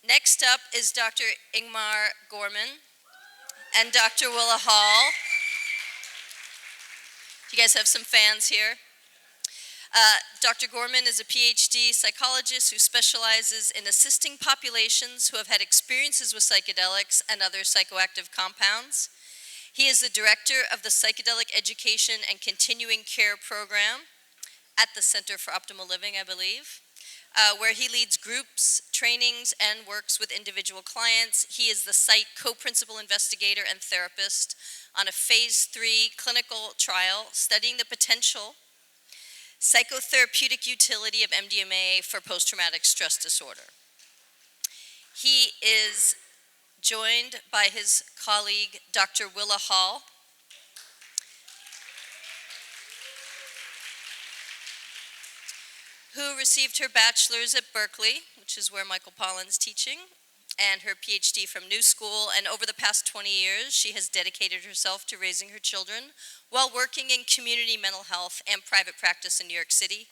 Next up is Dr. INGMAR GORMAN and Dr. Willa Hall. You guys have some fans here. Dr. Gorman is a PhD psychologist who specializes in assisting populations who have had experiences with psychedelics and other psychoactive compounds. He is the director of the Psychedelic Education and Continuing Care Program at the Center for Optimal Living, I believe, where he leads groups, trainings, and works with individual clients. He is the site co-principal investigator and therapist on a phase 3 clinical trial studying the potential psychotherapeutic utility of MDMA for post-traumatic stress disorder. He is joined by his colleague, Dr. Willa Hall, who received her bachelor's at Berkeley, which is where Michael Pollan's teaching, and her PhD from New School, and over the past 20 years, she has dedicated herself to raising her children while working in community mental health and private practice in New York City.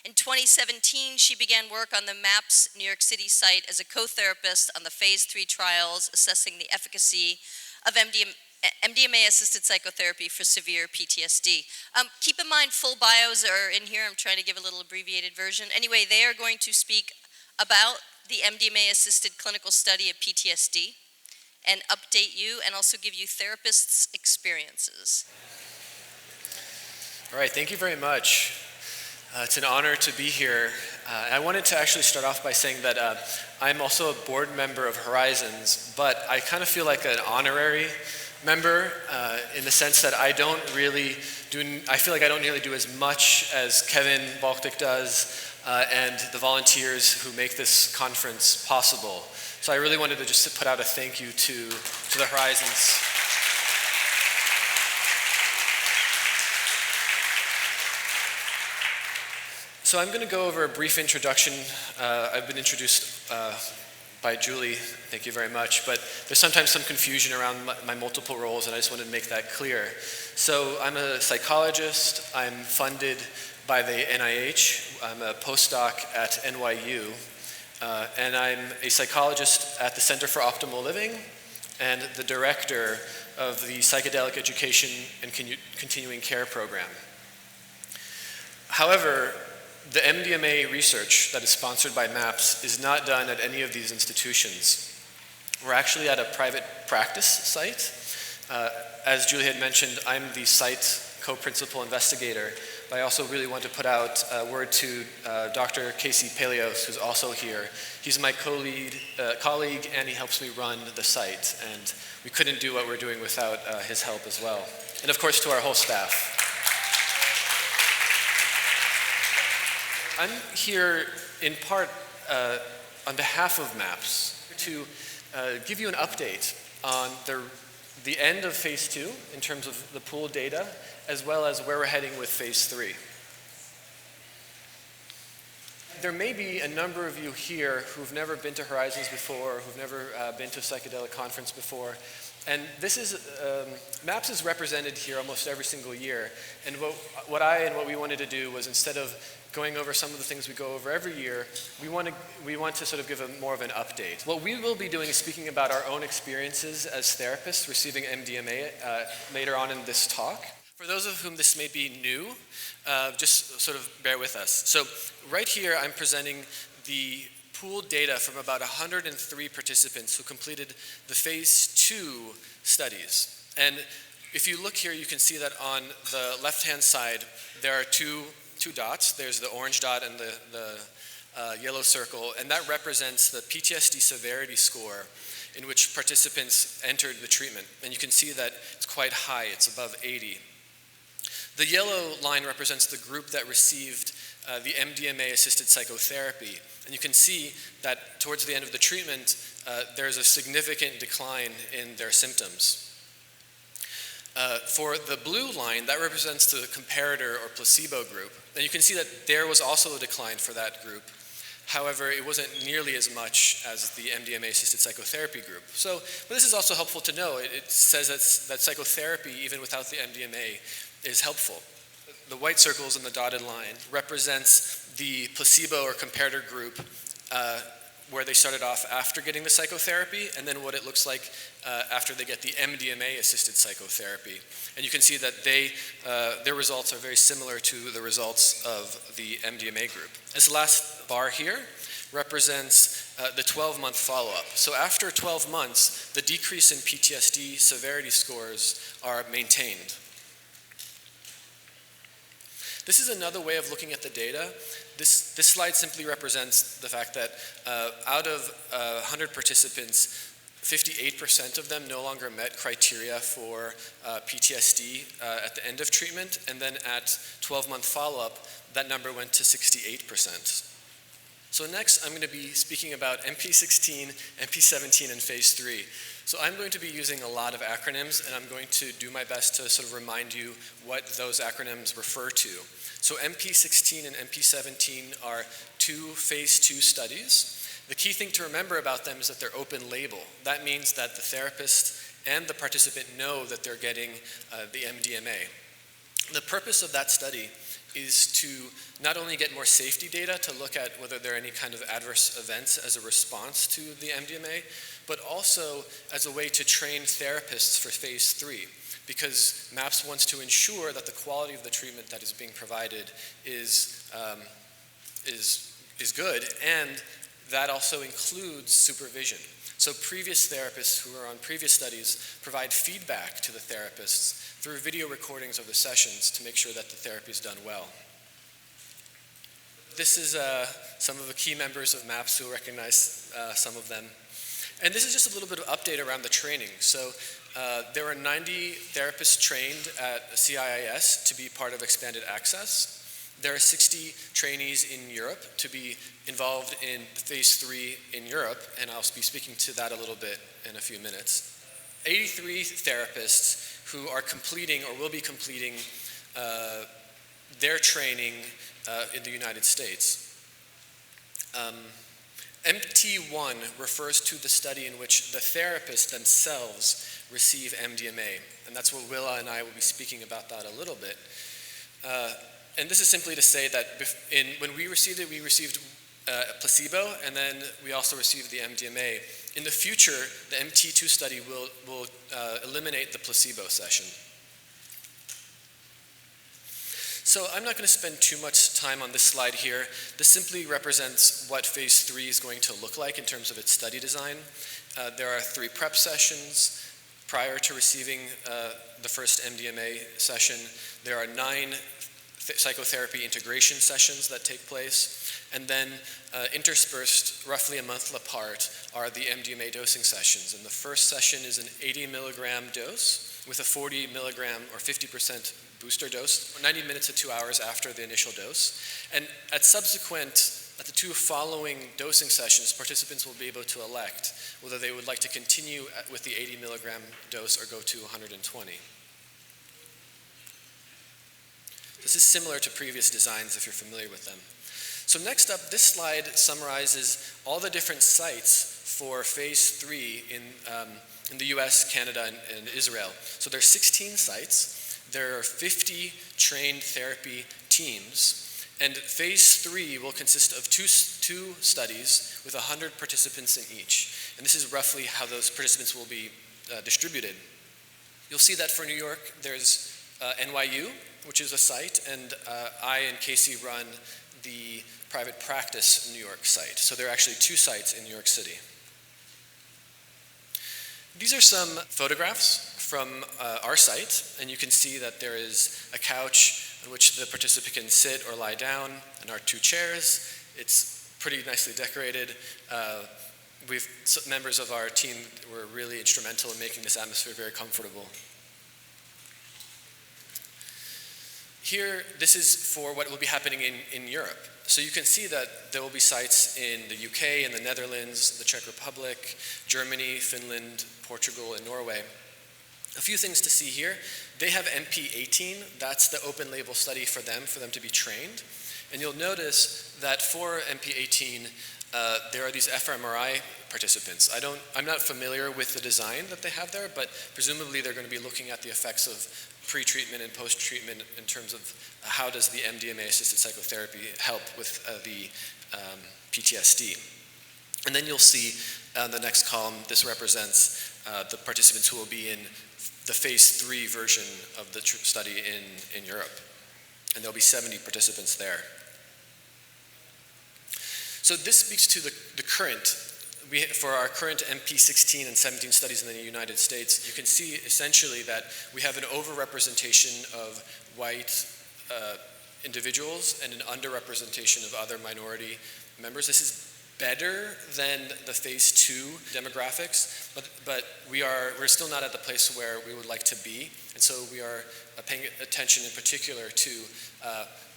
In 2017, she began work on the MAPS New York City site as a co-therapist on the phase 3 trials assessing the efficacy of MDMA-assisted psychotherapy for severe PTSD. Keep in mind, full bios are in here. I'm trying to give a little abbreviated version. Anyway, they are going to speak about the MDMA-assisted clinical study of PTSD and update you and also give you therapists' experiences. All right, thank you very much. It's an honor to be here. I wanted to actually start off by saying that I'm also a board member of Horizons, but I kind of feel like an honorary member in the sense that I feel like I don't really do as much as Kevin Baltic does and the volunteers who make this conference possible. So I really wanted to just put out a thank you to the Horizons. So I'm going to go over a brief introduction. I've been introduced by Julie, thank you very much, but there's sometimes some confusion around my multiple roles, and I just wanted to make that clear. So I'm a psychologist. I'm funded by the NIH. I'm a postdoc at NYU, and I'm a psychologist at the Center for Optimal Living and the director of the Psychedelic Education and Continuing Care Program. However, the MDMA research that is sponsored by MAPS is not done at any of these institutions. We're actually at a private practice site. As Julie had mentioned, I'm the site co-principal investigator, but I also really want to put out a word to Dr. Casey Peleos, who's also here. He's my colleague, and he helps me run the site, and we couldn't do what we're doing without his help as well. And of course, to our whole staff. I'm here in part on behalf of MAPS to give you an update on the end of phase 2 in terms of the pooled data, as well as where we're heading with phase 3. There may be a number of you here who've never been to Horizons before, who've never been to a psychedelic conference before. And this is, MAPS is represented here almost every single year. And what we wanted to do was, instead of going over some of the things we go over every year, we want to sort of give more of an update. What we will be doing is speaking about our own experiences as therapists receiving MDMA later on in this talk. For those of whom this may be new, just sort of bear with us. So right here, I'm presenting the pooled data from about 103 participants who completed the phase 2 studies. And if you look here, you can see that on the left-hand side, there are two dots. There's the orange dot and the yellow circle, and that represents the PTSD severity score in which participants entered the treatment. And you can see that it's quite high, it's above 80. The yellow line represents the group that received the MDMA-assisted psychotherapy. And you can see that towards the end of the treatment, there's a significant decline in their symptoms. For the blue line, that represents the comparator or placebo group. And you can see that there was also a decline for that group. However, it wasn't nearly as much as the MDMA-assisted psychotherapy group. But this is also helpful to know. It says that psychotherapy, even without the MDMA, is helpful. The white circles in the dotted line represents the placebo or comparator group where they started off after getting the psychotherapy, and then what it looks like after they get the MDMA-assisted psychotherapy. And you can see that their results are very similar to the results of the MDMA group. This last bar here represents the 12-month follow-up. So after 12 months, the decrease in PTSD severity scores are maintained. This is another way of looking at the data. This slide simply represents the fact that out of 100 participants, 58% of them no longer met criteria for PTSD at the end of treatment, and then at 12-month follow-up, that number went to 68%. So next, I'm going to be speaking about MP16, MP17, and Phase 3. So I'm going to be using a lot of acronyms, and I'm going to do my best to sort of remind you what those acronyms refer to. So MP16 and MP17 are 2 Phase 2 studies. The key thing to remember about them is that they're open label. That means that the therapist and the participant know that they're getting the MDMA. The purpose of that study is to not only get more safety data to look at whether there are any kind of adverse events as a response to the MDMA, but also as a way to train therapists for Phase 3, because MAPS wants to ensure that the quality of the treatment that is being provided is good, and that also includes supervision. So previous therapists who are on previous studies provide feedback to the therapists through video recordings of the sessions to make sure that the therapy is done well. This is some of the key members of MAPS. You'll recognize some of them. And this is just a little bit of update around the training. So there are 90 therapists trained at CIIS to be part of Expanded Access. There are 60 trainees in Europe to be involved in Phase 3 in Europe, and I'll be speaking to that a little bit in a few minutes. 83 therapists who are completing or will be completing their training in the United States. MT1 refers to the study in which the therapists themselves receive MDMA, and that's what Willa and I will be speaking about that a little bit. And this is simply to say that when we received it, we received a placebo, and then we also received the MDMA. In the future, the MT2 study will eliminate the placebo session. So I'm not going to spend too much time on this slide here. This simply represents what Phase 3 is going to look like in terms of its study design. There are 3 prep sessions prior to receiving the first MDMA session. There are 9 psychotherapy integration sessions that take place, and then interspersed roughly a month apart are the MDMA dosing sessions. And the first session is an 80 milligram dose with a 40 milligram or 50% booster dose, 90 minutes to 2 hours after the initial dose. And at the 2 following dosing sessions, participants will be able to elect whether they would like to continue with the 80 milligram dose or go to 120. This is similar to previous designs if you're familiar with them. So next up, this slide summarizes all the different sites for Phase 3 in the US, Canada, and Israel. So there are 16 sites. There are 50 trained therapy teams. And Phase 3 will consist of two studies with 100 participants in each. And this is roughly how those participants will be distributed. You'll see that for New York, there's NYU, which is a site, and I and Casey run the private practice New York site. So there are actually 2 sites in New York City. These are some photographs from our site, and you can see that there is a couch on which the participant can sit or lie down, and our 2 chairs. It's pretty nicely decorated. Members of our team were really instrumental in making this atmosphere very comfortable. Here, this is for what will be happening in Europe. So you can see that there will be sites in the UK, in the Netherlands, the Czech Republic, Germany, Finland, Portugal, and Norway. A few things to see here. They have MP18. That's the open label study for them to be trained. And you'll notice that for MP18, there are these fMRI participants. I'm not familiar with the design that they have there, but presumably they're going to be looking at the effects of pre-treatment and post-treatment in terms of how does the MDMA-assisted psychotherapy help with the PTSD. And then you'll see on the next column, this represents the participants who will be in the phase 3 version of the study in Europe. And there'll be 70 participants there. So this speaks to the current, for our current MP16 and 17 studies in the United States, you can see essentially that we have an overrepresentation of white individuals and an underrepresentation of other minority members. This is better than the phase 2 demographics, but we're still not at the place where we would like to be, and so we are paying attention in particular to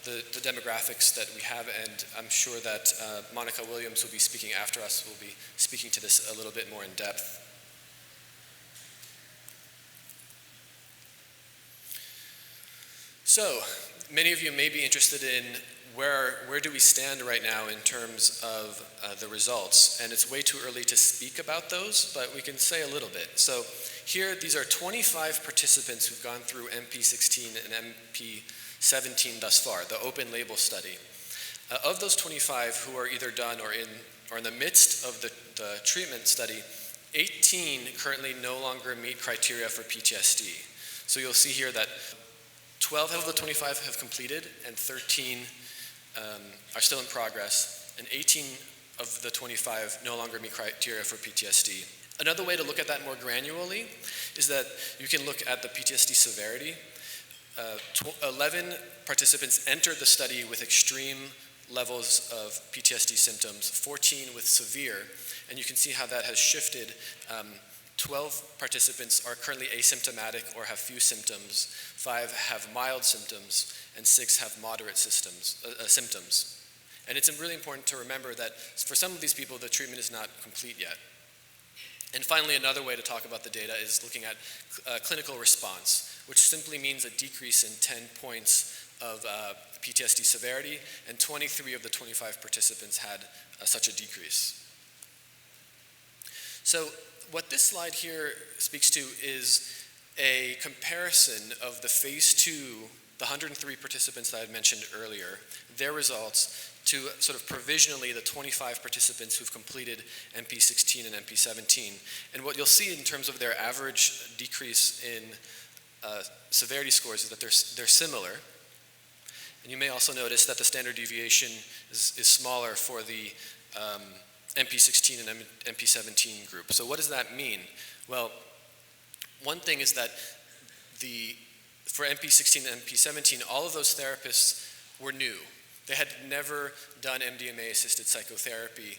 the demographics that we have, and I'm sure that Monica Williams will be speaking after us, will be speaking to this a little bit more in depth. So, many of you may be interested in where do we stand right now in terms of the results, and it's way too early to speak about those, but we can say a little bit. So here, these are 25 participants who've gone through MP16 and MP17 thus far, the open label study. Of those 25 who are either done or in the midst of the treatment study, 18 currently no longer meet criteria for PTSD. So you'll see here that 12 of the 25 have completed and 13 are still in progress, and 18 of the 25 no longer meet criteria for PTSD. Another way to look at that more granularly is that you can look at the PTSD severity. 11 participants entered the study with extreme levels of PTSD symptoms, 14 with severe, and you can see how that has shifted. 12 participants are currently asymptomatic or have few symptoms, 5 have mild symptoms, and 6 have moderate symptoms. And it's really important to remember that for some of these people, the treatment is not complete yet. And finally, another way to talk about the data is looking at clinical response, which simply means a decrease in 10 points of PTSD severity, and 23 of the 25 participants had such a decrease. So what this slide here speaks to is a comparison of the phase 2, the 103 participants that I had mentioned earlier, their results, to sort of provisionally the 25 participants who've completed MP16 and MP17. And what you'll see in terms of their average decrease in severity scores is that they're similar. And you may also notice that the standard deviation is smaller for the MP16 and MP17 group. So what does that mean? Well, one thing is that for MP16 and MP17, all of those therapists were new. They had never done MDMA-assisted psychotherapy,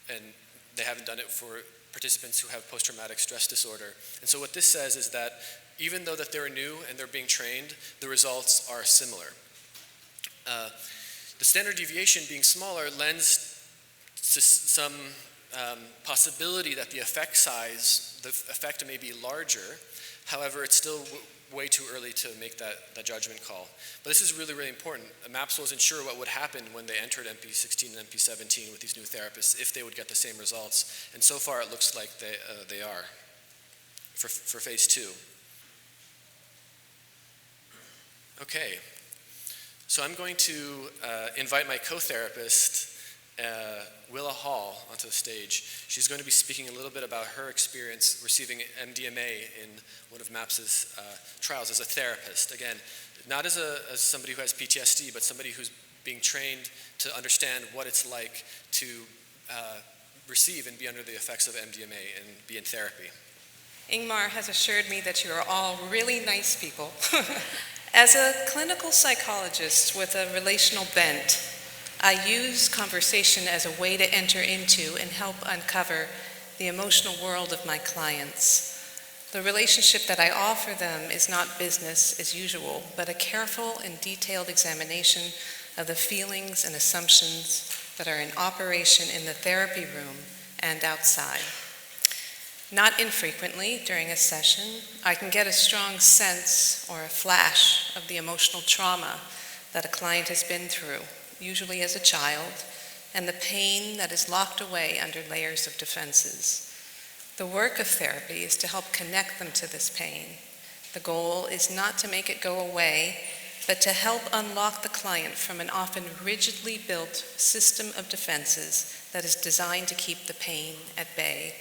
and they haven't done it for participants who have post-traumatic stress disorder. And so what this says is that even though that they're new and they're being trained, the results are similar. The standard deviation being smaller lends to some possibility that the effect size, the effect may be larger. However, it's still way too early to make that judgment call. But this is really, really important. MAPS wasn't sure what would happen when they entered MP16 and MP17 with these new therapists, if they would get the same results. And so far, it looks like they are for phase 2. Okay, so I'm going to invite my co-therapist, Willa Hall, onto the stage. She's going to be speaking a little bit about her experience receiving MDMA in one of MAPS's trials as a therapist. Again, not as somebody who has PTSD, but somebody who's being trained to understand what it's like to receive and be under the effects of MDMA and be in therapy. INGMAR has assured me that you are all really nice people. As a clinical psychologist with a relational bent, I use conversation as a way to enter into and help uncover the emotional world of my clients. The relationship that I offer them is not business as usual, but a careful and detailed examination of the feelings and assumptions that are in operation in the therapy room and outside. Not infrequently during a session, I can get a strong sense or a flash of the emotional trauma that a client has been through, usually as a child, and the pain that is locked away under layers of defenses. The work of therapy is to help connect them to this pain. The goal is not to make it go away, but to help unlock the client from an often rigidly built system of defenses that is designed to keep the pain at bay.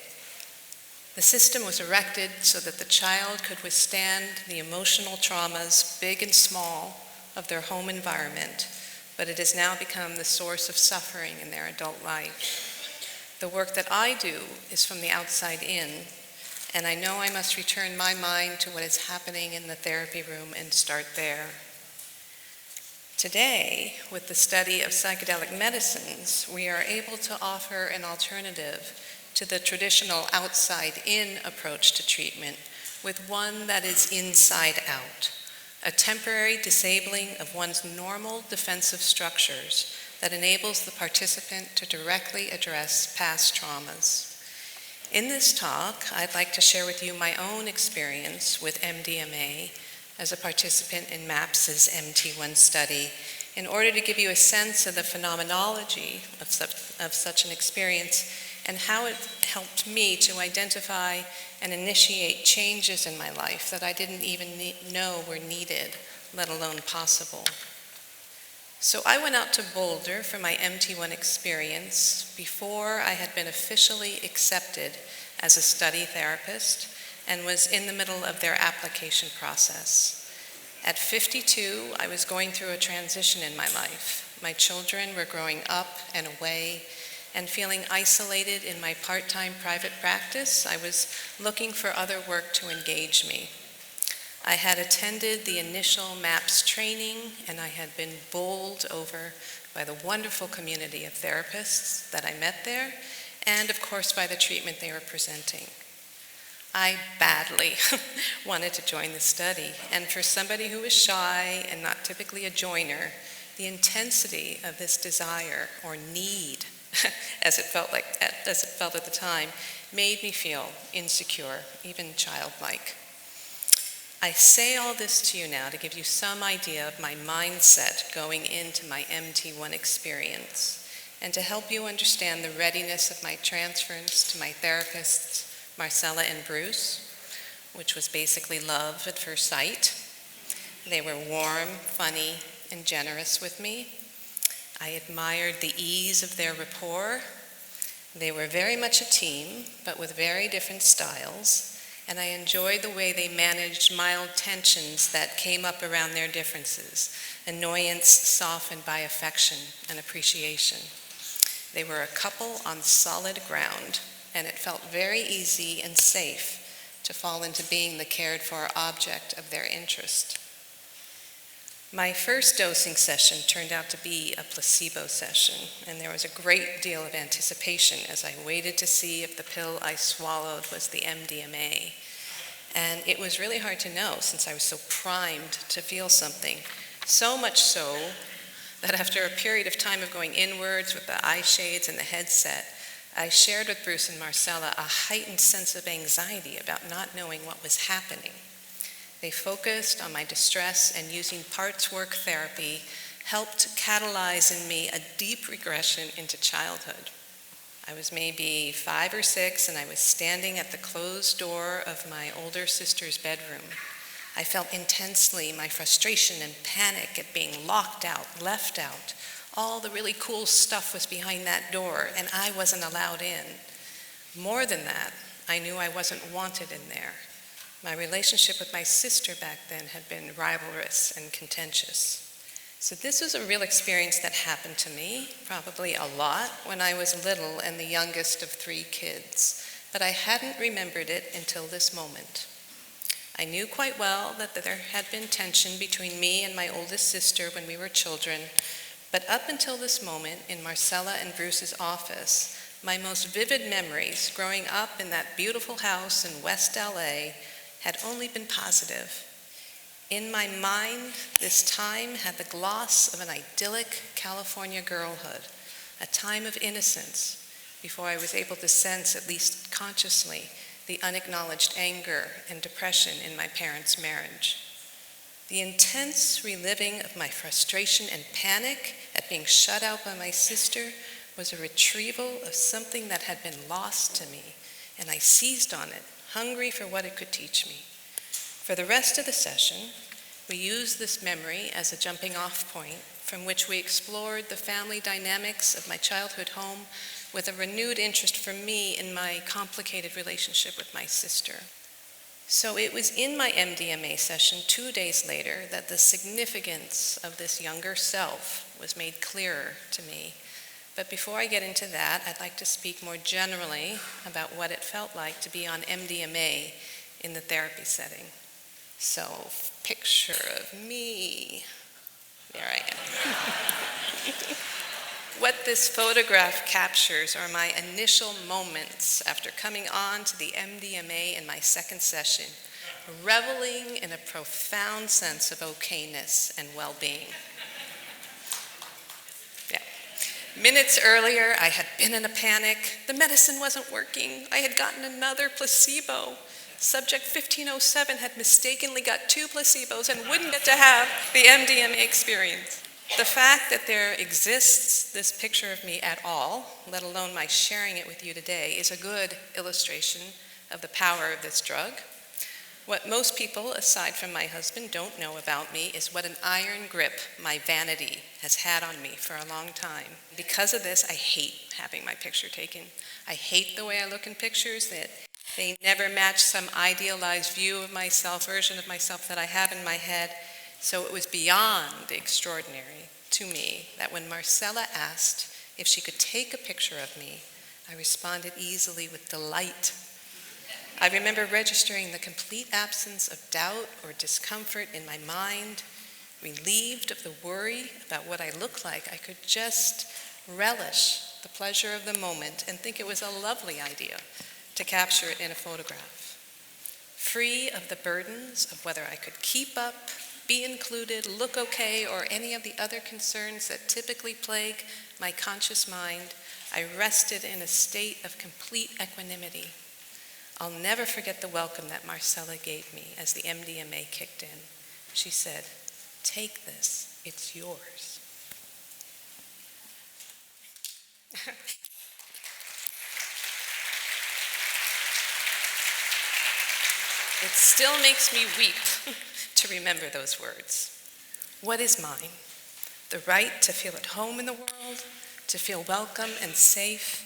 The system was erected so that the child could withstand the emotional traumas, big and small, of their home environment, but it has now become the source of suffering in their adult life. The work that I do is from the outside in, and I know I must return my mind to what is happening in the therapy room and start there. Today, with the study of psychedelic medicines, we are able to offer an alternative to the traditional outside-in approach to treatment with one that is inside out, a temporary disabling of one's normal defensive structures that enables the participant to directly address past traumas. In this talk, I'd like to share with you my own experience with MDMA as a participant in MAPS's MT1 study in order to give you a sense of the phenomenology of such an experience and how it helped me to identify and initiate changes in my life that I didn't even know were needed, let alone possible. So I went out to Boulder for my MT1 experience before I had been officially accepted as a study therapist and was in the middle of their application process. At 52, I was going through a transition in my life. My children were growing up and away, and feeling isolated in my part-time private practice, I was looking for other work to engage me. I had attended the initial MAPS training, and I had been bowled over by the wonderful community of therapists that I met there, and of course by the treatment they were presenting. I badly wanted to join the study, and for somebody who is shy and not typically a joiner, the intensity of this desire or need, as it felt at the time, made me feel insecure, even childlike. I say all this to you now to give you some idea of my mindset going into my MT1 experience and to help you understand the readiness of my transference to my therapists, Marcella and Bruce, which was basically love at first sight. They were warm, funny, and generous with me. I admired the ease of their rapport. They were very much a team, but with very different styles, and I enjoyed the way they managed mild tensions that came up around their differences, annoyance softened by affection and appreciation. They were a couple on solid ground, and it felt very easy and safe to fall into being the cared-for object of their interest. My first dosing session turned out to be a placebo session, and there was a great deal of anticipation as I waited to see if the pill I swallowed was the MDMA. And it was really hard to know since I was so primed to feel something, so much so that after a period of time of going inwards with the eye shades and the headset, I shared with Bruce and Marcella a heightened sense of anxiety about not knowing what was happening. They focused on my distress, and using parts work therapy helped catalyze in me a deep regression into childhood. I was maybe 5 or 6, and I was standing at the closed door of my older sister's bedroom. I felt intensely my frustration and panic at being locked out, left out. All the really cool stuff was behind that door, and I wasn't allowed in. More than that, I knew I wasn't wanted in there. My relationship with my sister back then had been rivalrous and contentious. So this was a real experience that happened to me, probably a lot, when I was little and the youngest of 3 kids, but I hadn't remembered it until this moment. I knew quite well that there had been tension between me and my oldest sister when we were children, but up until this moment in Marcella and Bruce's office, my most vivid memories growing up in that beautiful house in West LA had only been positive. In my mind, this time had the gloss of an idyllic California girlhood, a time of innocence, before I was able to sense, at least consciously, the unacknowledged anger and depression in my parents' marriage. The intense reliving of my frustration and panic at being shut out by my sister was a retrieval of something that had been lost to me, and I seized on it, hungry for what it could teach me. For the rest of the session, We used this memory as a jumping off point from which we explored the family dynamics of my childhood home with a renewed interest for me in my complicated relationship with my sister. So it was in my MDMA session 2 days later that the significance of this younger self was made clearer to me. But before I get into that, I'd like to speak more generally about what it felt like to be on MDMA in the therapy setting. So, picture of me. There I am. What this photograph captures are my initial moments after coming on to the MDMA in my second session, reveling in a profound sense of okayness and well-being. Yeah. Minutes earlier, I had been in a panic. The medicine wasn't working. I had gotten another placebo. Subject 1507 had mistakenly got 2 placebos and wouldn't get to have the MDMA experience. The fact that there exists this picture of me at all, let alone my sharing it with you today, is a good illustration of the power of this drug. What most people, aside from my husband, don't know about me is what an iron grip my vanity has had on me for a long time. Because of this, I hate having my picture taken. I hate the way I look in pictures, that they never match some idealized view of myself, version of myself that I have in my head. So it was beyond extraordinary to me that when Marcella asked if she could take a picture of me, I responded easily with delight. I remember registering the complete absence of doubt or discomfort in my mind, relieved of the worry about what I looked like. I could just relish the pleasure of the moment and think it was a lovely idea to capture it in a photograph. Free of the burdens of whether I could keep up, be included, look okay, or any of the other concerns that typically plague my conscious mind, I rested in a state of complete equanimity. I'll never forget the welcome that Marcella gave me as the MDMA kicked in. She said, "Take this, it's yours." It still makes me weep to remember those words. What is mine? The right to feel at home in the world, to feel welcome and safe,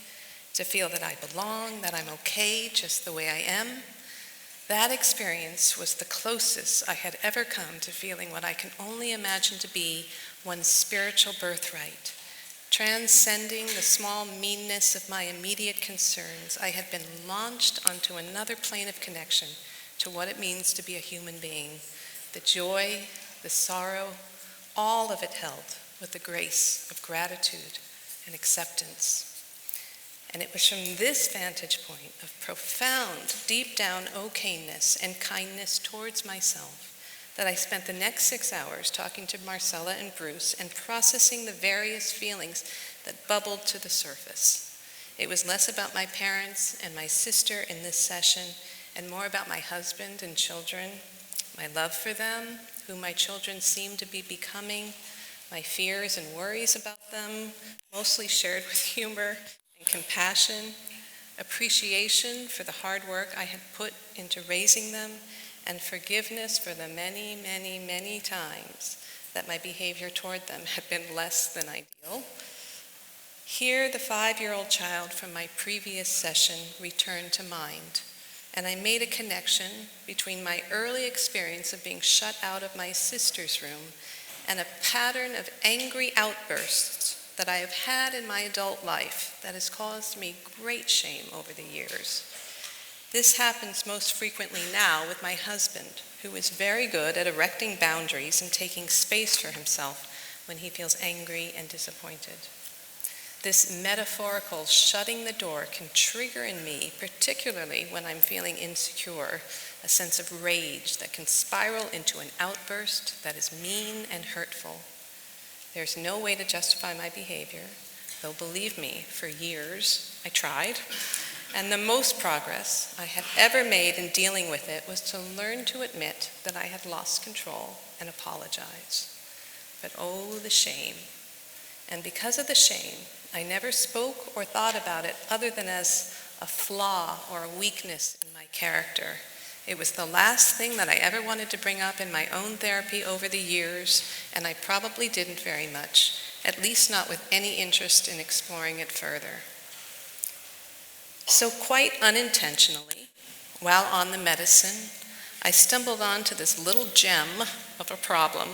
to feel that I belong, that I'm okay just the way I am. That experience was the closest I had ever come to feeling what I can only imagine to be one's spiritual birthright. Transcending the small meanness of my immediate concerns, I had been launched onto another plane of connection to what it means to be a human being. The joy, the sorrow, all of it held with the grace of gratitude and acceptance. And it was from this vantage point of profound, deep down okayness and kindness towards myself that I spent the next 6 hours talking to Marcella and Bruce and processing the various feelings that bubbled to the surface. It was less about my parents and my sister in this session and more about my husband and children, my love for them, who my children seemed to be becoming, my fears and worries about them, mostly shared with humor and compassion, appreciation for the hard work I had put into raising them, and forgiveness for the many, many, many times that my behavior toward them had been less than ideal. Here, the 5-year-old child from my previous session returned to mind, and I made a connection between my early experience of being shut out of my sister's room and a pattern of angry outbursts that I have had in my adult life that has caused me great shame over the years. This happens most frequently now with my husband, who is very good at erecting boundaries and taking space for himself when he feels angry and disappointed. This metaphorical shutting the door can trigger in me, particularly when I'm feeling insecure, a sense of rage that can spiral into an outburst that is mean and hurtful. There's no way to justify my behavior, though believe me, for years I tried. And the most progress I had ever made in dealing with it was to learn to admit that I had lost control and apologize. But oh, the shame. And because of the shame, I never spoke or thought about it other than as a flaw or a weakness in my character. It was the last thing that I ever wanted to bring up in my own therapy over the years, and I probably didn't very much, at least not with any interest in exploring it further. So quite unintentionally, while on the medicine, I stumbled onto this little gem of a problem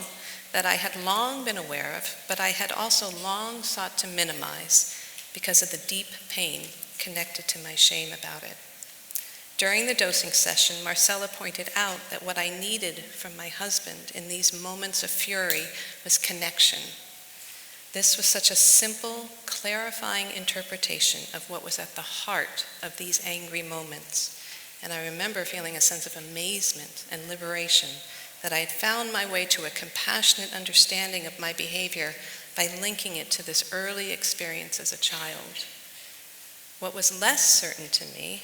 that I had long been aware of, but I had also long sought to minimize because of the deep pain connected to my shame about it. During the dosing session, Marcella pointed out that what I needed from my husband in these moments of fury was connection. This was such a simple, clarifying interpretation of what was at the heart of these angry moments. And I remember feeling a sense of amazement and liberation that I had found my way to a compassionate understanding of my behavior by linking it to this early experience as a child. What was less certain to me,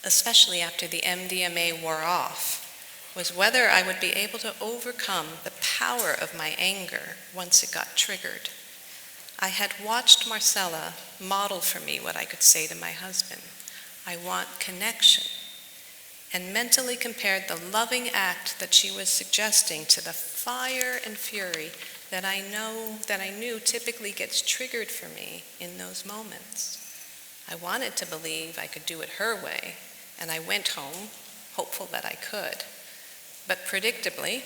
especially after the MDMA wore off, was whether I would be able to overcome the power of my anger once it got triggered. I had watched Marcella model for me what I could say to my husband. I want connection. And mentally compared the loving act that she was suggesting to the fire and fury that I knew typically gets triggered for me in those moments. I wanted to believe I could do it her way, and I went home, hopeful that I could. But predictably,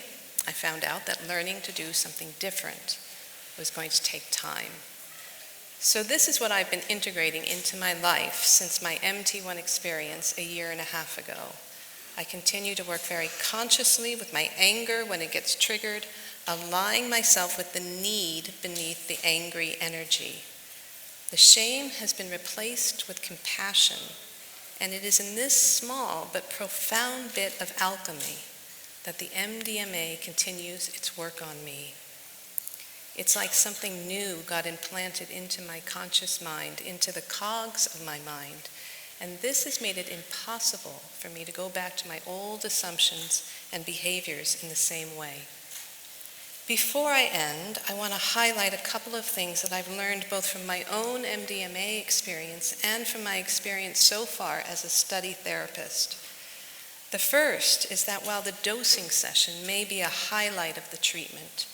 I found out that learning to do something different was going to take time. So this is what I've been integrating into my life since my MT1 experience a year and a half ago. I continue to work very consciously with my anger when it gets triggered, aligning myself with the need beneath the angry energy. The shame has been replaced with compassion, and it is in this small but profound bit of alchemy that the MDMA continues its work on me. It's like something new got implanted into my conscious mind, into the cogs of my mind, and this has made it impossible for me to go back to my old assumptions and behaviors in the same way. Before I end, I want to highlight a couple of things that I've learned both from my own MDMA experience and from my experience so far as a study therapist. The first is that while the dosing session may be a highlight of the treatment,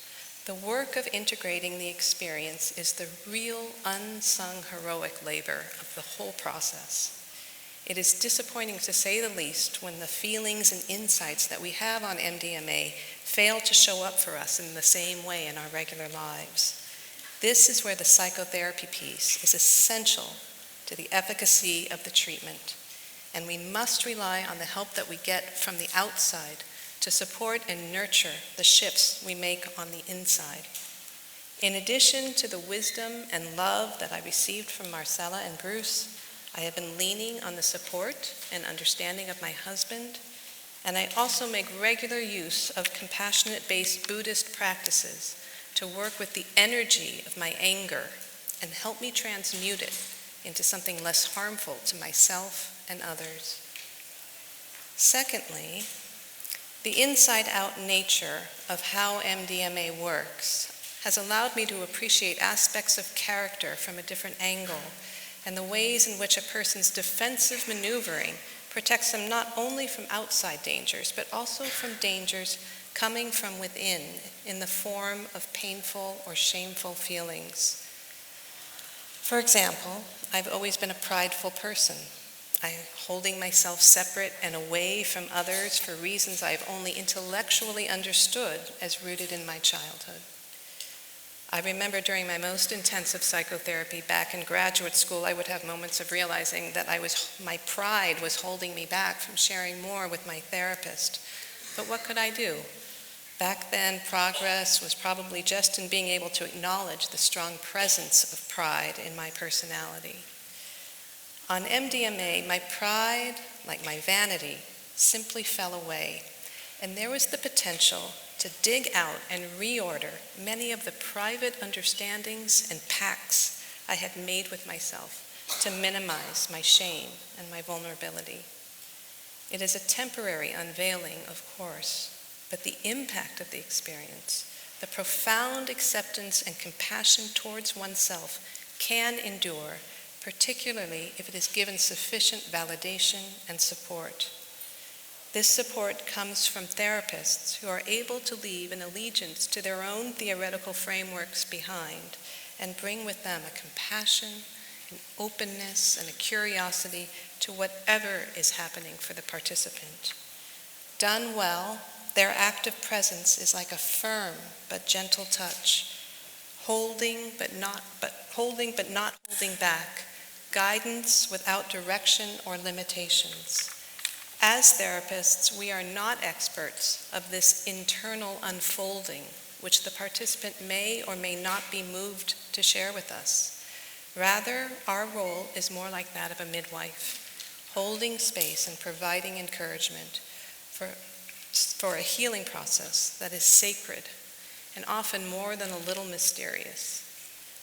the work of integrating the experience is the real unsung heroic labor of the whole process. It is disappointing, to say the least, when the feelings and insights that we have on MDMA fail to show up for us in the same way in our regular lives. This is where the psychotherapy piece is essential to the efficacy of the treatment, and we must rely on the help that we get from the outside to support and nurture the shifts we make on the inside. In addition to the wisdom and love that I received from Marcella and Bruce, I have been leaning on the support and understanding of my husband, and I also make regular use of compassionate-based Buddhist practices to work with the energy of my anger and help me transmute it into something less harmful to myself and others. Secondly, the inside-out nature of how MDMA works has allowed me to appreciate aspects of character from a different angle, and the ways in which a person's defensive maneuvering protects them not only from outside dangers, but also from dangers coming from within in the form of painful or shameful feelings. For example, I've always been a prideful person. I'm holding myself separate and away from others for reasons I've only intellectually understood as rooted in my childhood. I remember during my most intensive psychotherapy back in graduate school, I would have moments of realizing that my pride was holding me back from sharing more with my therapist. But what could I do? Back then, progress was probably just in being able to acknowledge the strong presence of pride in my personality. On MDMA, my pride, like my vanity, simply fell away, and there was the potential to dig out and reorder many of the private understandings and pacts I had made with myself to minimize my shame and my vulnerability. It is a temporary unveiling, of course, but the impact of the experience, the profound acceptance and compassion towards oneself can endure, particularly if it is given sufficient validation and support. This support comes from therapists who are able to leave an allegiance to their own theoretical frameworks behind and bring with them a compassion, an openness, and a curiosity to whatever is happening for the participant. Done well, their active presence is like a firm but gentle touch, holding but not holding back, guidance without direction or limitations. As therapists, we are not experts of this internal unfolding, which the participant may or may not be moved to share with us. Rather, our role is more like that of a midwife, holding space and providing encouragement for a healing process that is sacred and often more than a little mysterious.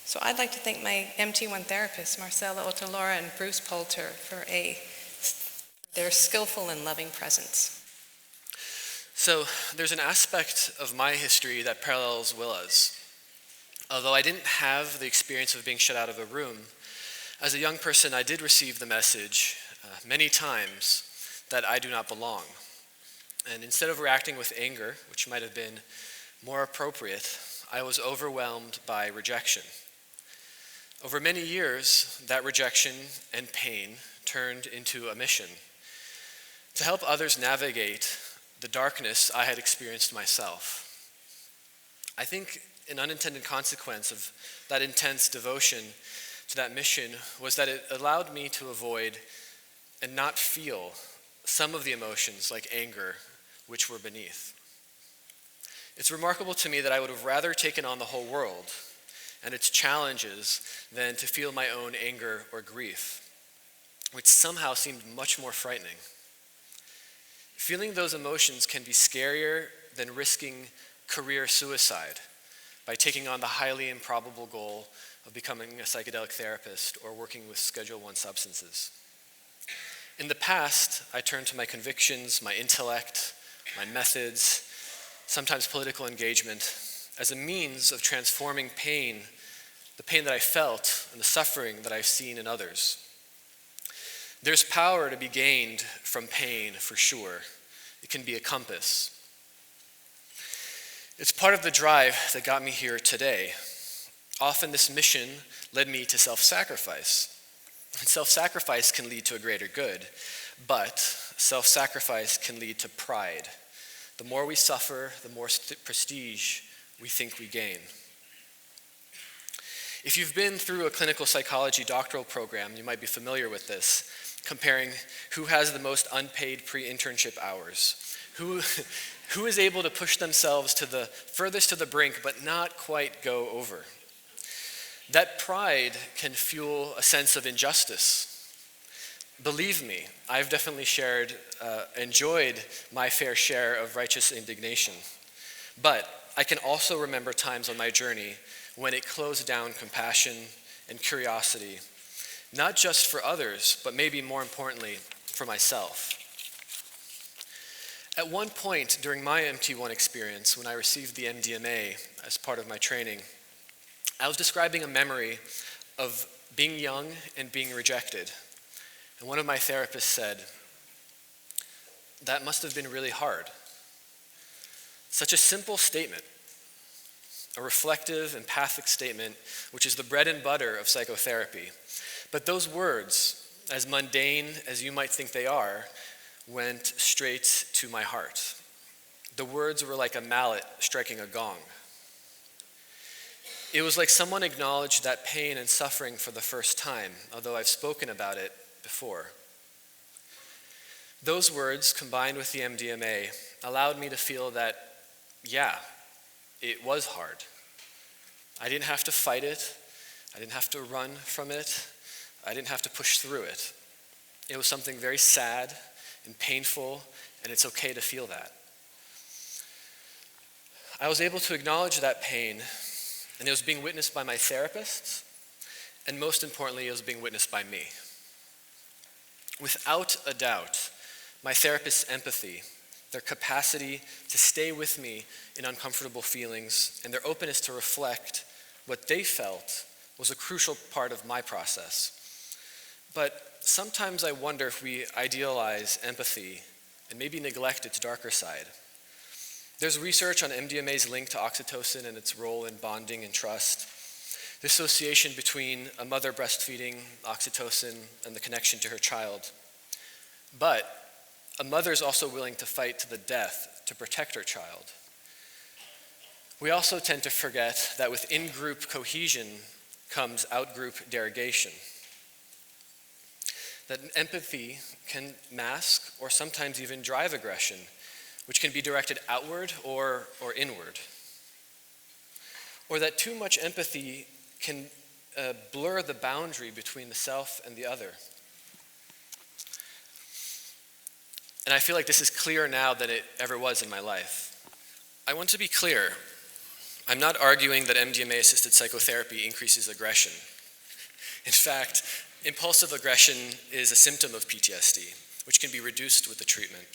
So I'd like to thank my MT1 therapists, Marcella Otalora and Bruce Poulter, for their skillful and loving presence. So there's an aspect of my history that parallels Willa's. Although I didn't have the experience of being shut out of a room, as a young person I did receive the message many times that I do not belong. And instead of reacting with anger, which might have been more appropriate, I was overwhelmed by rejection. Over many years, that rejection and pain turned into a mission to help others navigate the darkness I had experienced myself. I think an unintended consequence of that intense devotion to that mission was that it allowed me to avoid and not feel some of the emotions like anger, which were beneath. It's remarkable to me that I would have rather taken on the whole world and its challenges than to feel my own anger or grief, which somehow seemed much more frightening. Feeling those emotions can be scarier than risking career suicide by taking on the highly improbable goal of becoming a psychedelic therapist or working with Schedule I substances. In the past, I turned to my convictions, my intellect, my methods, sometimes political engagement, as a means of transforming pain, the pain that I felt and the suffering that I've seen in others. There's power to be gained from pain, for sure. It can be a compass. It's part of the drive that got me here today. Often this mission led me to self-sacrifice. And self-sacrifice can lead to a greater good, but self-sacrifice can lead to pride. The more we suffer, the more prestige we think we gain. If you've been through a clinical psychology doctoral program, you might be familiar with this, comparing who has the most unpaid pre-internship hours, who is able to push themselves to the furthest to the brink but not quite go over. That pride can fuel a sense of injustice. Believe me, I've definitely enjoyed my fair share of righteous indignation. But I can also remember times on my journey when it closed down compassion and curiosity, not just for others, but maybe more importantly, for myself. At one point during my MT1 experience, when I received the MDMA as part of my training, I was describing a memory of being young and being rejected. And one of my therapists said, "That must have been really hard." Such a simple statement, a reflective, empathic statement, which is the bread and butter of psychotherapy. But those words, as mundane as you might think they are, went straight to my heart. The words were like a mallet striking a gong. It was like someone acknowledged that pain and suffering for the first time, although I've spoken about it before. Those words, combined with the MDMA, allowed me to feel that, yeah, it was hard. I didn't have to fight it. I didn't have to run from it. I didn't have to push through it. It was something very sad and painful, and it's okay to feel that. I was able to acknowledge that pain, and it was being witnessed by my therapists, and most importantly, it was being witnessed by me. Without a doubt, my therapist's empathy, their capacity to stay with me in uncomfortable feelings, and their openness to reflect what they felt was a crucial part of my process. But sometimes I wonder if we idealize empathy and maybe neglect its darker side. There's research on MDMA's link to oxytocin and its role in bonding and trust, the association between a mother breastfeeding oxytocin and the connection to her child. But a mother is also willing to fight to the death to protect her child. We also tend to forget that with in-group cohesion comes out-group derogation. That empathy can mask or sometimes even drive aggression, which can be directed outward or inward. Or that too much empathy can blur the boundary between the self and the other. And I feel like this is clearer now than it ever was in my life. I want to be clear. I'm not arguing that MDMA-assisted psychotherapy increases aggression. In fact, impulsive aggression is a symptom of PTSD, which can be reduced with the treatment.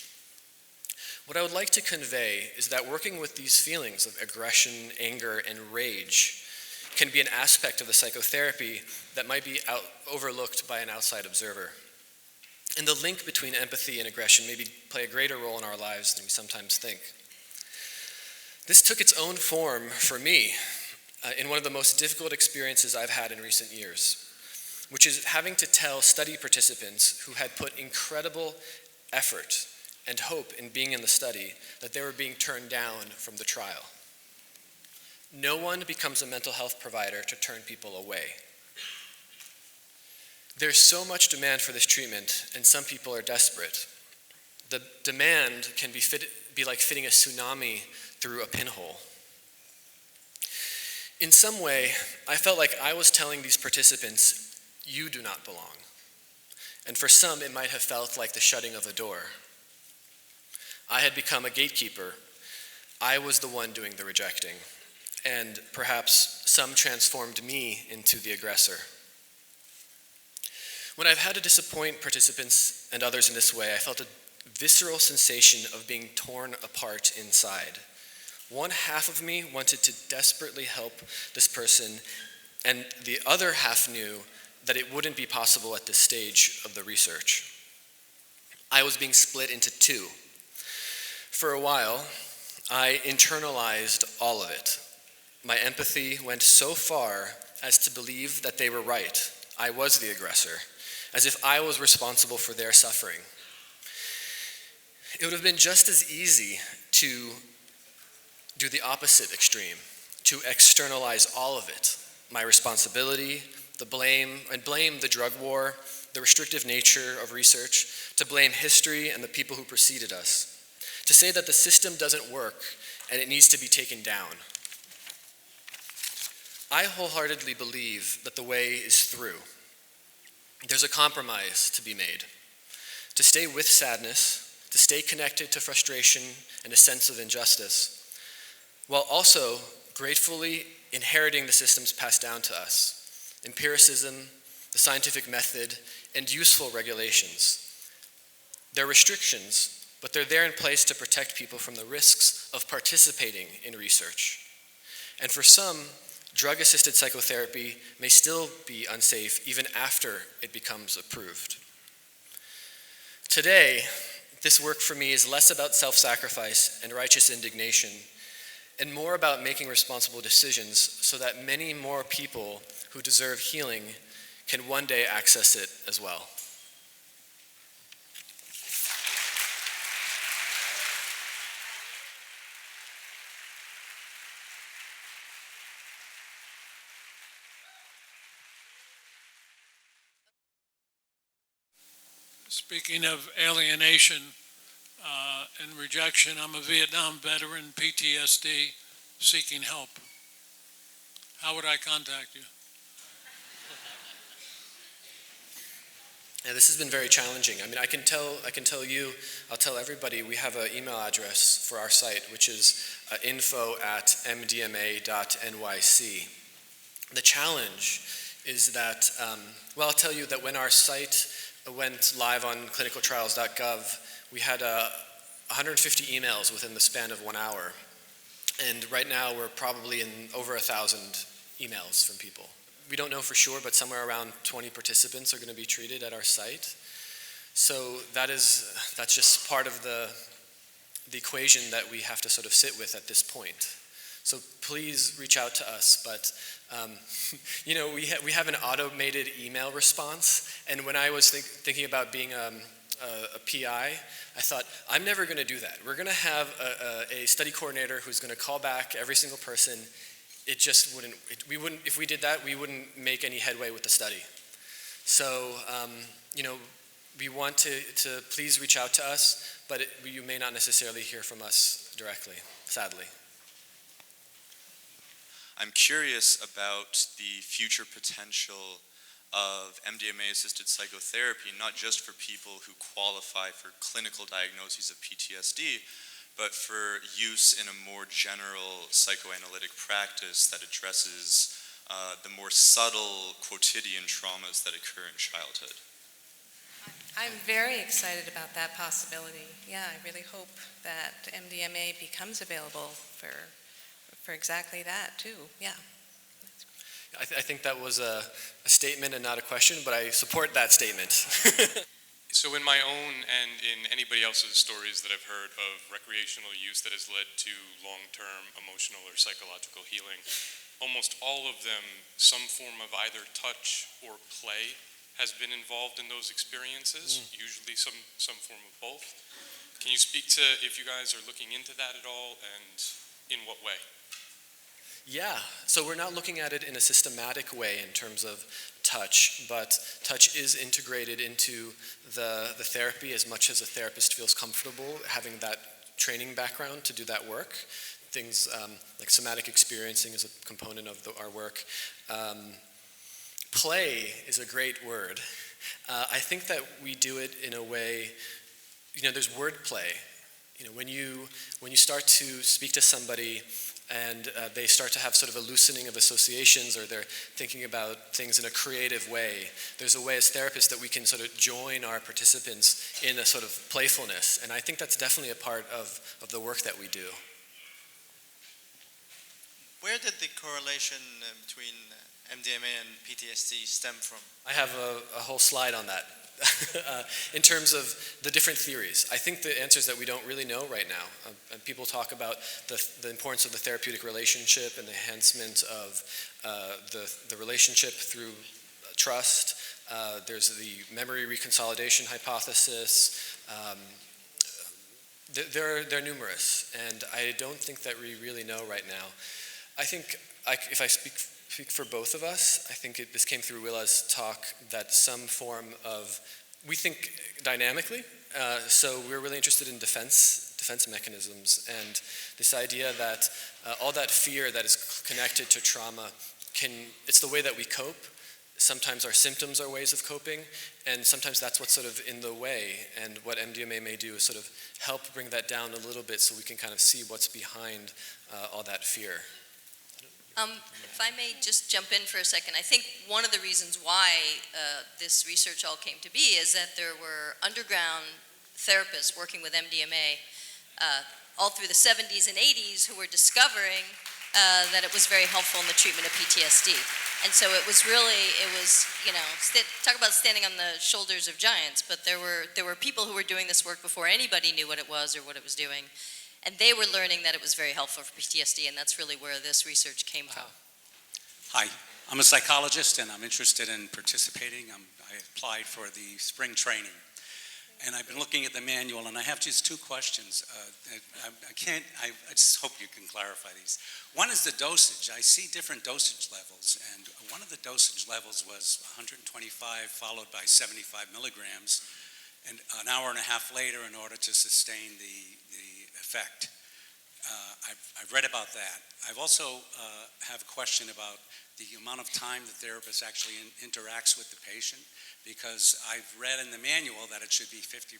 What I would like to convey is that working with these feelings of aggression, anger, and rage can be an aspect of the psychotherapy that might be overlooked by an outside observer. And the link between empathy and aggression maybe play a greater role in our lives than we sometimes think. This took its own form for me in one of the most difficult experiences I've had in recent years, which is having to tell study participants who had put incredible effort and hope in being in the study that they were being turned down from the trial. No one becomes a mental health provider to turn people away. There's so much demand for this treatment, and some people are desperate. The demand can be like fitting a tsunami through a pinhole. In some way, I felt like I was telling these participants, you do not belong. And for some, it might have felt like the shutting of a door. I had become a gatekeeper. I was the one doing the rejecting. And perhaps some transformed me into the aggressor. When I've had to disappoint participants and others in this way, I felt a visceral sensation of being torn apart inside. One half of me wanted to desperately help this person, and the other half knew that it wouldn't be possible at this stage of the research. I was being split into two. For a while, I internalized all of it. My empathy went so far as to believe that they were right. I was the aggressor, as if I was responsible for their suffering. It would have been just as easy to do the opposite extreme, to externalize all of it, my responsibility, the blame, and blame the drug war, the restrictive nature of research, to blame history and the people who preceded us, to say that the system doesn't work and it needs to be taken down. I wholeheartedly believe that the way is through. There's a compromise to be made, to stay with sadness, to stay connected to frustration and a sense of injustice, while also gratefully inheriting the systems passed down to us, empiricism, the scientific method, and useful regulations. They're restrictions, but they're there in place to protect people from the risks of participating in research. And for some, drug-assisted psychotherapy may still be unsafe even after it becomes approved. Today, this work for me is less about self-sacrifice and righteous indignation, and more about making responsible decisions so that many more people who deserve healing can one day access it as well. Speaking of alienation and rejection, I'm a Vietnam veteran, PTSD, seeking help. How would I contact you? Yeah, this has been very challenging. I mean, I can tell you, I'll tell everybody, we have an email address for our site, which is info@mdma.nyc. The challenge is that, I'll tell you that when our site went live on clinicaltrials.gov, we had 150 emails within the span of 1 hour. And right now we're probably in over 1,000 emails from people. We don't know for sure, but somewhere around 20 participants are going to be treated at our site. So that's just part of the equation that we have to sort of sit with at this point. So please reach out to us, but we have an automated email response, and when I was thinking about being a PI, I thought, I'm never going to do that. We're going to have a study coordinator who's going to call back every single person. It just wouldn't, if we did that, we wouldn't make any headway with the study. So, we want to please reach out to us, but you may not necessarily hear from us directly, sadly. I'm curious about the future potential of MDMA-assisted psychotherapy, not just for people who qualify for clinical diagnoses of PTSD, but for use in a more general psychoanalytic practice that addresses the more subtle quotidian traumas that occur in childhood. I'm very excited about that possibility. Yeah, I really hope that MDMA becomes available for exactly that too. Yeah. I think that was a statement and not a question, but I support that statement. So in my own and in anybody else's stories that I've heard of recreational use that has led to long-term emotional or psychological healing, almost all of them, some form of either touch or play has been involved in those experiences, usually some form of both. Can you speak to if you guys are looking into that at all, and in what way? Yeah, so we're not looking at it in a systematic way in terms of touch, but touch is integrated into the therapy as much as a therapist feels comfortable having that training background to do that work. Things like somatic experiencing is a component of our work. Play is a great word. I think that we do it in a way, there's wordplay. When you start to speak to somebody and they start to have sort of a loosening of associations, or they're thinking about things in a creative way, there's a way as therapists that we can sort of join our participants in a sort of playfulness, and I think that's definitely a part of the work that we do. Where did the correlation between MDMA and PTSD stem from? I have a whole slide on that. In terms of the different theories. I think the answer is that we don't really know right now. And people talk about the importance of the therapeutic relationship and the enhancement of the relationship through trust. There's the memory reconsolidation hypothesis. They're numerous, and I don't think that we really know right now. I think if I speak for both of us, I think this came through Willa's talk, that some form of, we think dynamically, so we're really interested in defense mechanisms, and this idea that all that fear that is connected to trauma it's the way that we cope. Sometimes our symptoms are ways of coping, and sometimes that's what's sort of in the way, and what MDMA may do is sort of help bring that down a little bit so we can kind of see what's behind all that fear. If I may just jump in for a second, I think one of the reasons why this research all came to be is that there were underground therapists working with MDMA all through the 70s and 80s who were discovering that it was very helpful in the treatment of PTSD. And so it was, talk about standing on the shoulders of giants, but there were people who were doing this work before anybody knew what it was or what it was doing. And they were learning that it was very helpful for PTSD, and that's really where this research came from. Hi, I'm a psychologist, and I'm interested in participating. I applied for the spring training, and I've been looking at the manual, and I have just two questions. I just hope you can clarify these. One is the dosage. I see different dosage levels, and one of the dosage levels was 125 followed by 75 milligrams, and an hour and a half later in order to sustain the effect. I've read about that. I've also have a question about the amount of time the therapist actually interacts with the patient, because I've read in the manual that it should be 50%,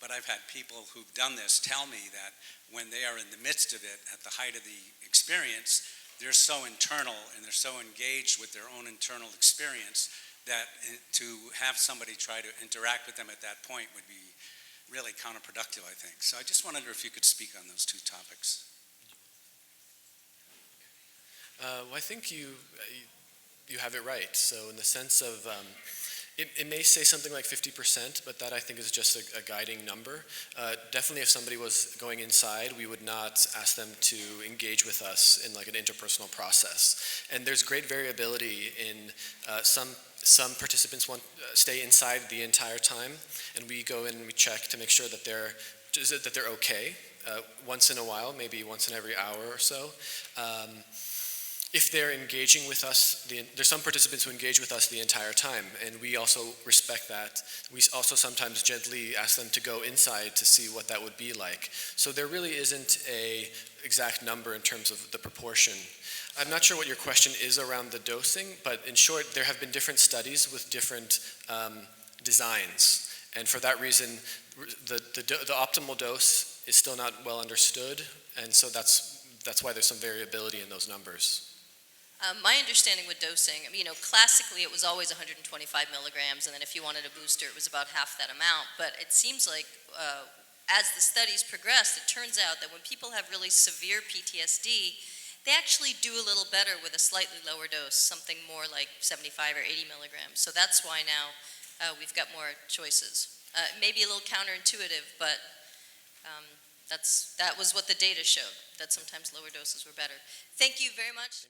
but I've had people who've done this tell me that when they are in the midst of it, at the height of the experience, they're so internal and they're so engaged with their own internal experience that to have somebody try to interact with them at that point would be really counterproductive, I think. So I just wondered if you could speak on those two topics. Well, I think you have it right. So in the sense of It may say something like 50%, but that I think is just a guiding number. Definitely if somebody was going inside, we would not ask them to engage with us in like an interpersonal process. And there's great variability in some participants stay inside the entire time, and we go in and we check to make sure that they're okay. Once in a while, maybe once in every hour or so. If they're engaging with us, there's some participants who engage with us the entire time, and we also respect that. We also sometimes gently ask them to go inside to see what that would be like. So there really isn't a exact number in terms of the proportion. I'm not sure what your question is around the dosing, but in short, there have been different studies with different designs. And for that reason, the optimal dose is still not well understood, and so that's why there's some variability in those numbers. My understanding with dosing, classically it was always 125 milligrams, and then if you wanted a booster, it was about half that amount. But it seems like as the studies progressed, it turns out that when people have really severe PTSD, they actually do a little better with a slightly lower dose, something more like 75 or 80 milligrams. So that's why now we've got more choices. Maybe a little counterintuitive, but that was what the data showed, that sometimes lower doses were better. Thank you very much.